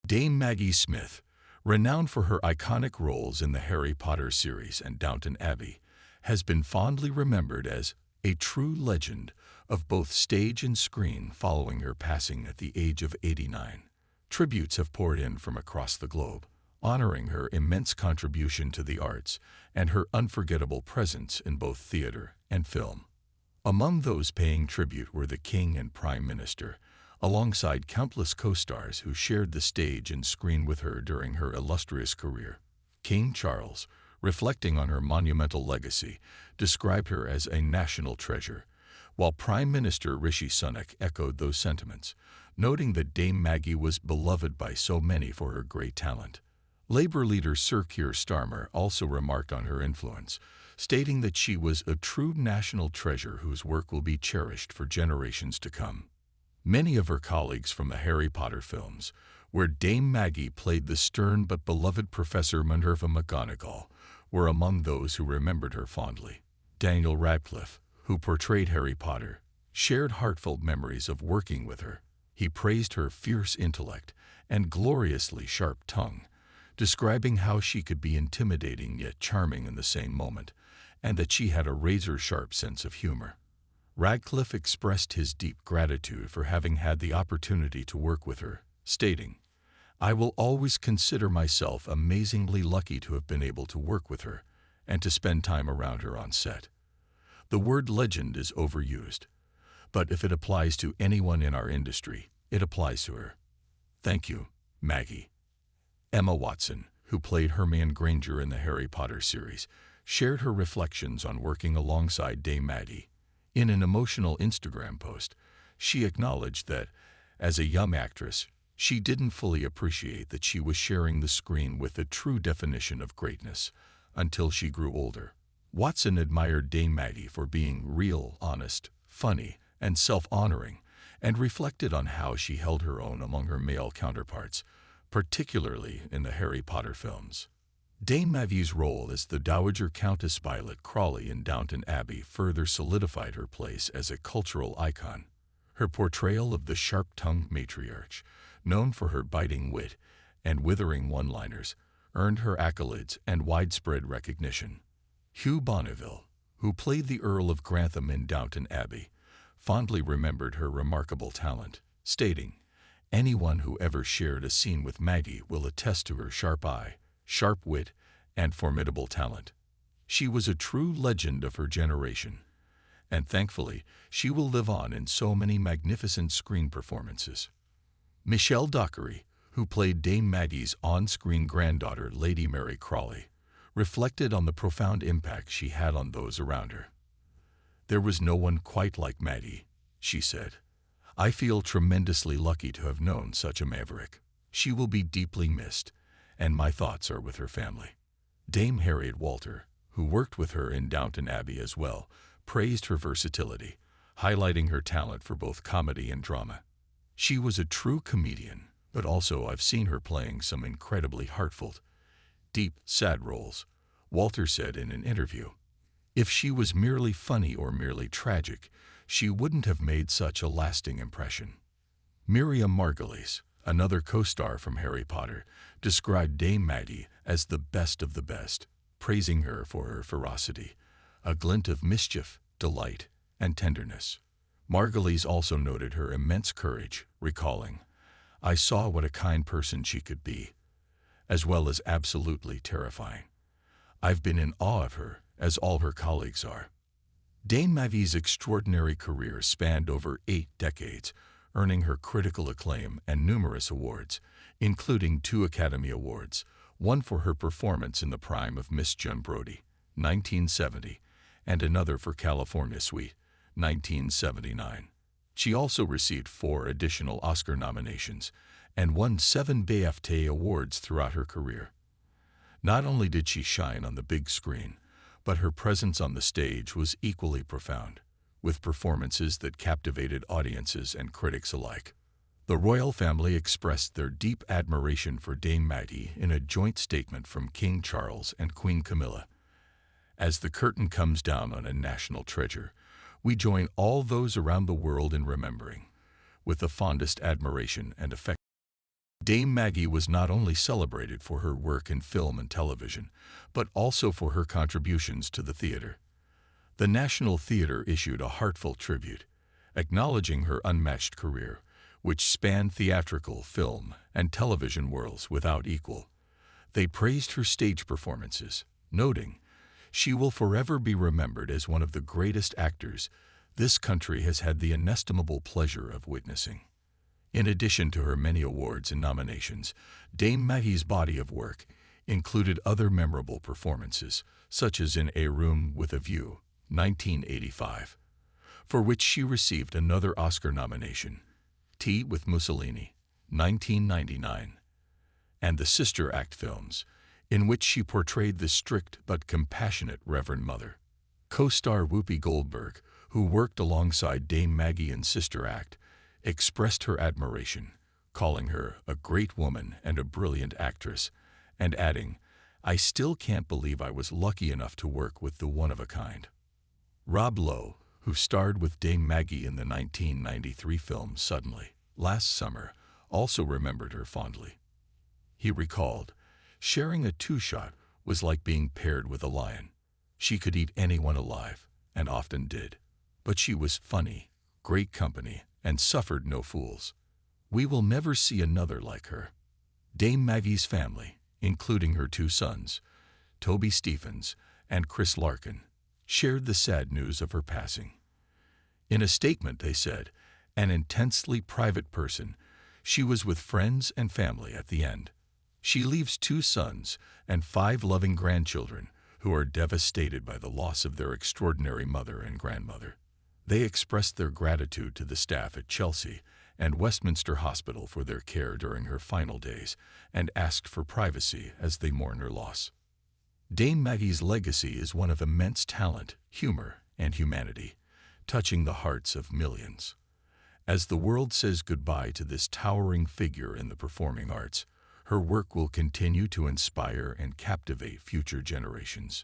Dame Maggie Smith, renowned for her iconic roles in the Harry Potter series and Downton Abbey, has been fondly remembered as a true legend of both stage and screen following her passing at the age of 89. Tributes have poured in from across the globe, honoring her immense contribution to the arts and her unforgettable presence in both theater and film. Among those paying tribute were the King and Prime Minister, alongside countless co-stars who shared the stage and screen with her during her illustrious career. King Charles, reflecting on her monumental legacy, described her as a national treasure, while Prime Minister Rishi Sunak echoed those sentiments, noting that Dame Maggie was beloved by so many for her great talent. Labour leader Sir Keir Starmer also remarked on her influence, stating that she was a true national treasure whose work will be cherished for generations to come. Many of her colleagues from the Harry Potter films, where Dame Maggie played the stern but beloved Professor Minerva McGonagall, were among those who remembered her fondly. Daniel Radcliffe, who portrayed Harry Potter, shared heartfelt memories of working with her. He praised her fierce intellect and gloriously sharp tongue, describing how she could be intimidating yet charming in the same moment, and that she had a razor-sharp sense of humor. Radcliffe expressed his deep gratitude for having had the opportunity to work with her, stating, "I will always consider myself amazingly lucky to have been able to work with her and to spend time around her on set." The word legend is overused, but if it applies to anyone in our industry, it applies to her. Thank you, Maggie. Emma Watson, who played Hermione Granger in the Harry Potter series, shared her reflections on working alongside Dame Maggie. In an emotional Instagram post, she acknowledged that, as a young actress, she didn't fully appreciate that she was sharing the screen with the true definition of greatness until she grew older. Watson admired Dame Maggie for being real, honest, funny, and self-honoring, and reflected on how she held her own among her male counterparts, particularly in the Harry Potter films. Dame Maggie's role as the Dowager Countess Violet Crawley in Downton Abbey further solidified her place as a cultural icon. Her portrayal of the sharp-tongued matriarch, known for her biting wit and withering one-liners, earned her accolades and widespread recognition. Hugh Bonneville, who played the Earl of Grantham in Downton Abbey, fondly remembered her remarkable talent, stating, "Anyone who ever shared a scene with Maggie will attest to her sharp eye, sharp wit, and formidable talent. She was a true legend of her generation, and thankfully, she will live on in so many magnificent screen performances." Michelle Dockery, who played Dame Maggie's on-screen granddaughter Lady Mary Crawley, reflected on the profound impact she had on those around her. "There was no one quite like Maggie," she said. "I feel tremendously lucky to have known such a maverick. She will be deeply missed, and my thoughts are with her family." Dame Harriet Walter, who worked with her in Downton Abbey as well, praised her versatility, highlighting her talent for both comedy and drama. "She was a true comedian, but also I've seen her playing some incredibly heartfelt, deep, sad roles," Walter said in an interview. "If she was merely funny or merely tragic, she wouldn't have made such a lasting impression." Miriam Margolyes, another co-star from Harry Potter, described Dame Maggie as the best of the best, praising her for her ferocity, a glint of mischief, delight, and tenderness. Margolyes also noted her immense courage, recalling, "I saw what a kind person she could be, as well as absolutely terrifying. I've been in awe of her, as all her colleagues are." Dame Maggie's extraordinary career spanned over 8 decades, earning her critical acclaim and numerous awards, including 2 Academy Awards, one for her performance in the prime of Miss John Brodie, 1970, and another for California Suite, 1979. She also received 4 additional Oscar nominations and won 7 BAFTA awards throughout her career. Not only did she shine on the big screen, but her presence on the stage was equally profound, with performances that captivated audiences and critics alike. The royal family expressed their deep admiration for Dame Maggie in a joint statement from King Charles and Queen Camilla. "As the curtain comes down on a national treasure, we join all those around the world in remembering, with the fondest admiration and affection." Dame Maggie was not only celebrated for her work in film and television, but also for her contributions to the theatre. The National Theatre issued a heartfelt tribute, acknowledging her unmatched career, which spanned theatrical, film, and television worlds without equal. They praised her stage performances, noting, "She will forever be remembered as one of the greatest actors this country has had the inestimable pleasure of witnessing." In addition to her many awards and nominations, Dame Maggie's body of work included other memorable performances, such as in A Room with a View, 1985, for which she received another Oscar nomination, Tea with Mussolini, 1999, and the Sister Act films, in which she portrayed the strict but compassionate Reverend Mother. Co-star Whoopi Goldberg, who worked alongside Dame Maggie in Sister Act, expressed her admiration, calling her a great woman and a brilliant actress, and adding, "I still can't believe I was lucky enough to work with the one-of-a-kind." Rob Lowe, who starred with Dame Maggie in the 1993 film Suddenly, last summer, also remembered her fondly. He recalled, "Sharing a two-shot was like being paired with a lion. She could eat anyone alive, and often did. But she was funny, great company, and suffered no fools. We will never see another like her." Dame Maggie's family, including her two sons, Toby Stephens and Chris Larkin, shared the sad news of her passing. In a statement they said, "An intensely private person, she was with friends and family at the end. She leaves two sons and 5 loving grandchildren who are devastated by the loss of their extraordinary mother and grandmother." They expressed their gratitude to the staff at Chelsea and Westminster Hospital for their care during her final days and asked for privacy as they mourn her loss. Dame Maggie's legacy is one of immense talent, humor, and humanity, touching the hearts of millions. As the world says goodbye to this towering figure in the performing arts, her work will continue to inspire and captivate future generations.